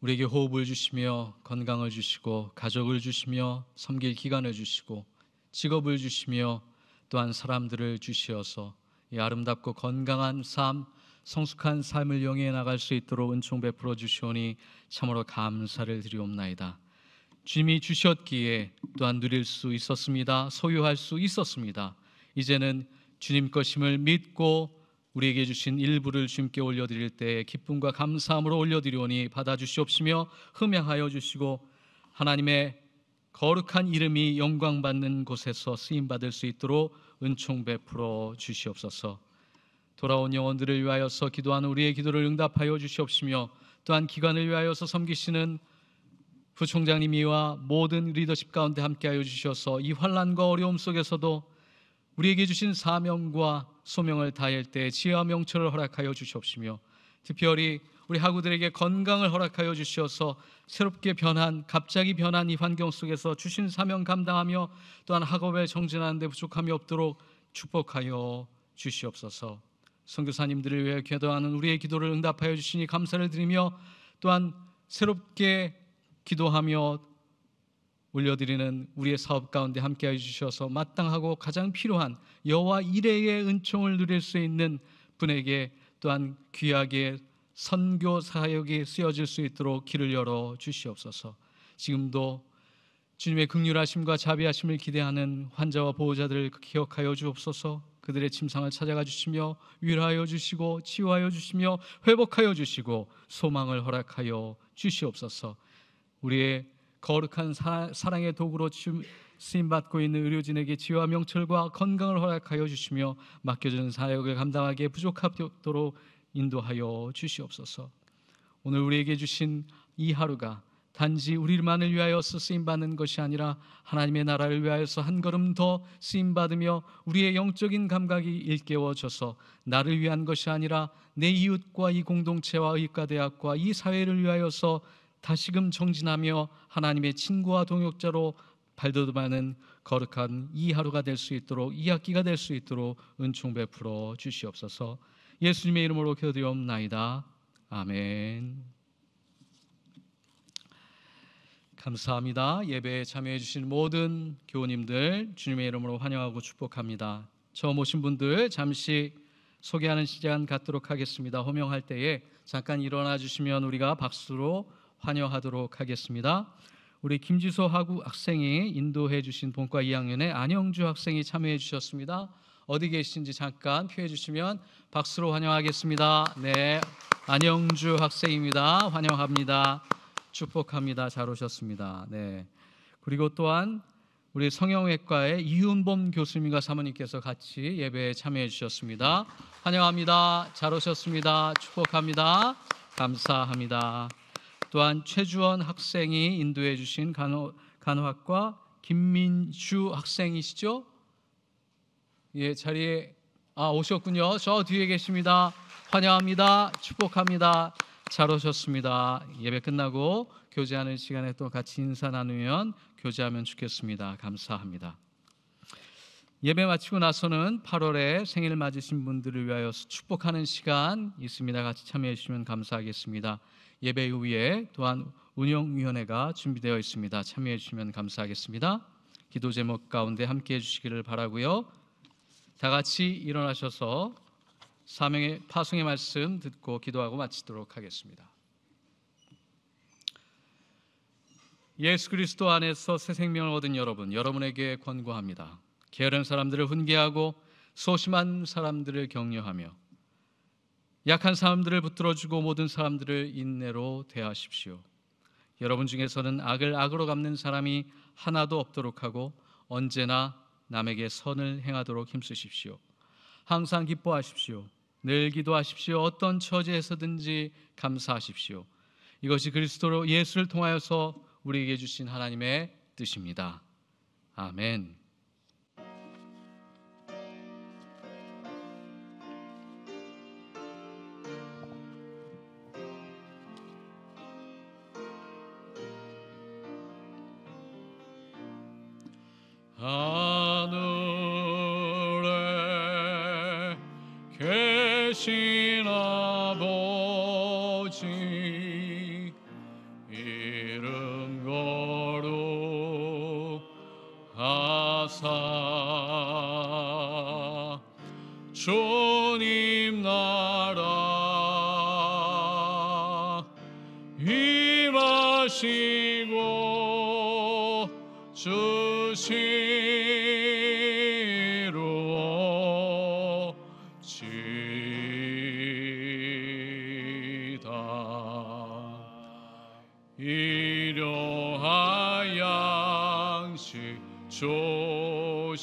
우리에게 호흡을 주시며 건강을 주시고 가족을 주시며 섬길 기간을 주시고 직업을 주시며 또한 사람들을 주시어서 이 아름답고 건강한 삶, 성숙한 삶을 영위해 나갈 수 있도록 은총 베풀어 주시오니 참으로 감사를 드리옵나이다. 주님이 주셨기에 또한 누릴 수 있었습니다. 소유할 수 있었습니다. 이제는 주님 것임을 믿고 우리에게 주신 일부를 주님께 올려드릴 때에 기쁨과 감사함으로 올려드리오니 받아주시옵시며 흠양하여 주시고 하나님의 거룩한 이름이 영광받는 곳에서 쓰임받을 수 있도록 은총 베풀어 주시옵소서. 돌아온 영혼들을 위하여서 기도하는 우리의 기도를 응답하여 주시옵시며 또한 기관을 위하여서 섬기시는 부총장님이와 모든 리더십 가운데 함께하여 주셔서 이 환난과 어려움 속에서도 우리에게 주신 사명과 소명을 다할 때 지혜와 명철을 허락하여 주시옵시며 특별히 우리 학우들에게 건강을 허락하여 주셔서 새롭게 갑자기 변한 이 환경 속에서 주신 사명 감당하며 또한 학업에 정진하는 데 부족함이 없도록 축복하여 주시옵소서. 선교사님들을 위해 기도하는 우리의 기도를 응답하여 주시니 감사를 드리며 또한 새롭게 기도하며 올려드리는 우리의 사업 가운데 함께해 주셔서 마땅하고 가장 필요한 여호와 이레의 은총을 누릴 수 있는 분에게 또한 귀하게 선교 사역이 쓰여질 수 있도록 길을 열어 주시옵소서. 지금도 주님의 긍휼하심과 자비하심을 기대하는 환자와 보호자들을 기억하여 주옵소서. 그들의 침상을 찾아가 주시며 위로하여 주시고 치유하여 주시며 회복하여 주시고 소망을 허락하여 주시옵소서. 우리의 거룩한 사랑의 도구로 쓰임받고 있는 의료진에게 지혜와 명철과 건강을 허락하여 주시며 맡겨진 사역을 감당하기에 부족하도록 인도하여 주시옵소서. 오늘 우리에게 주신 이 하루가 단지 우리만을 위하여 쓰임받는 것이 아니라 하나님의 나라를 위하여서 한 걸음 더 쓰임받으며 우리의 영적인 감각이 일깨워져서 나를 위한 것이 아니라 내 이웃과 이 공동체와 의과대학과 이 사회를 위하여서 다시금 정진하며 하나님의 친구와 동역자로 발돋움하는 거룩한 이 하루가 될 수 있도록, 이 학기가 될 수 있도록 은총 베풀어 주시옵소서. 예수님의 이름으로 기도드리옵나이다. 아멘. 감사합니다. 예배에 참여해 주신 모든 교우님들 주님의 이름으로 환영하고 축복합니다. 처음 오신 분들 잠시 소개하는 시간 갖도록 하겠습니다. 호명할 때에 잠깐 일어나 주시면 우리가 박수로 환영하도록 하겠습니다. 우리 김지소 학생이 인도해 주신 본과 2학년의 안영주 학생이 참여해 주셨습니다. 어디 계신지 잠깐 표해 주시면 박수로 환영하겠습니다. 네, 안영주 학생입니다. 환영합니다. 축복합니다. 잘 오셨습니다. 네. 그리고 또한 우리 성형외과의 이윤범 교수님과 사모님께서 같이 예배에 참여해 주셨습니다. 환영합니다. 잘 오셨습니다. 축복합니다. 감사합니다. 또한 최주원 학생이 인도해 주신 간호학과 김민주 학생이시죠? 예, 자리에 오셨군요. 저 뒤에 계십니다. 환영합니다. 축복합니다. 잘 오셨습니다. 예배 끝나고 교제하는 시간에 또 같이 인사 나누면 교제하면 좋겠습니다. 감사합니다. 예배 마치고 나서는 8월에 생일 맞으신 분들을 위하여 축복하는 시간 있습니다. 같이 참여해 주시면 감사하겠습니다. 예배 후에 또한 운영위원회가 준비되어 있습니다. 참여해 주시면 감사하겠습니다. 기도 제목 가운데 함께해 주시기를 바라고요. 다 같이 일어나셔서 파송의 말씀 듣고 기도하고 마치도록 하겠습니다. 예수 그리스도 안에서 새 생명을 얻은 여러분에게 권고합니다. 게으른 사람들을 훈계하고 소심한 사람들을 격려하며 약한 사람들을 붙들어주고 모든 사람들을 인내로 대하십시오. 여러분 중에서는 악을 악으로 갚는 사람이 하나도 없도록 하고 언제나 남에게 선을 행하도록 힘쓰십시오. 항상 기뻐하십시오. 늘 기도하십시오. 어떤 처지에서든지 감사하십시오. 이것이 그리스도 예수를 통하여서 우리에게 주신 하나님의 뜻입니다. 아멘. 하늘에 계신 아버지 이름 거룩하사 주님 나라 임하시고 주시로지다. 일용할 양식 주시고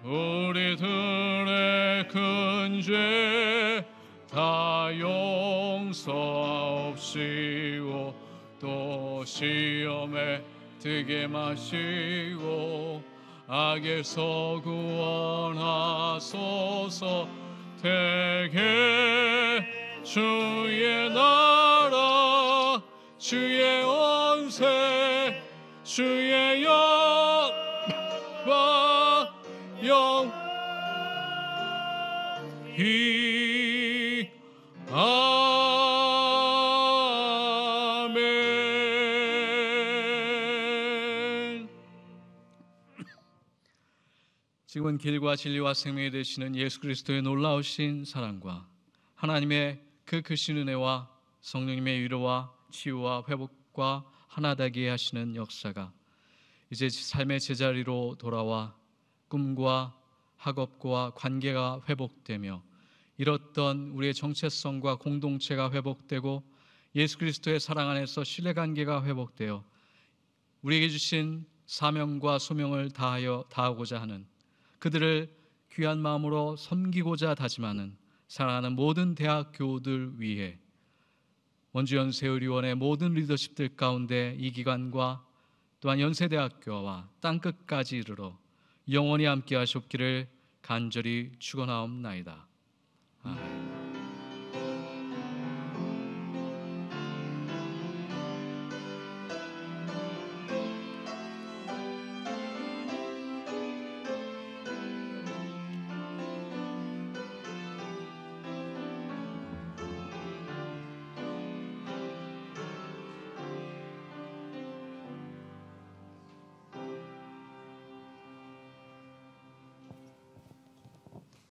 우리들의 큰 죄 다 용서하옵시고 또 시험에 들게 마시고 악에서 구원하소서. 대개 주의 나라 주의 원세 주의 영광 아멘. 지금은 길과 진리와 생명이 되시는 예수 그리스도의 놀라우신 사랑과 하나님의 그 크신 은혜와 성령님의 위로와 치유와 회복과 하나되게 하시는 역사가 이제 삶의 제자리로 돌아와 꿈과 학업과 관계가 회복되며 잃었던 우리의 정체성과 공동체가 회복되고 예수 그리스도의 사랑 안에서 신뢰관계가 회복되어 우리에게 주신 사명과 소명을 다하고자 하는, 그들을 귀한 마음으로 섬기고자 다짐하는 사랑하는 모든 대학교들 위해 원주연세의료원의 모든 리더십들 가운데 이 기관과 또한 연세대학교와 땅끝까지 이르러 영원히 함께 하셨기를 간절히 축원하옵나이다. 아멘.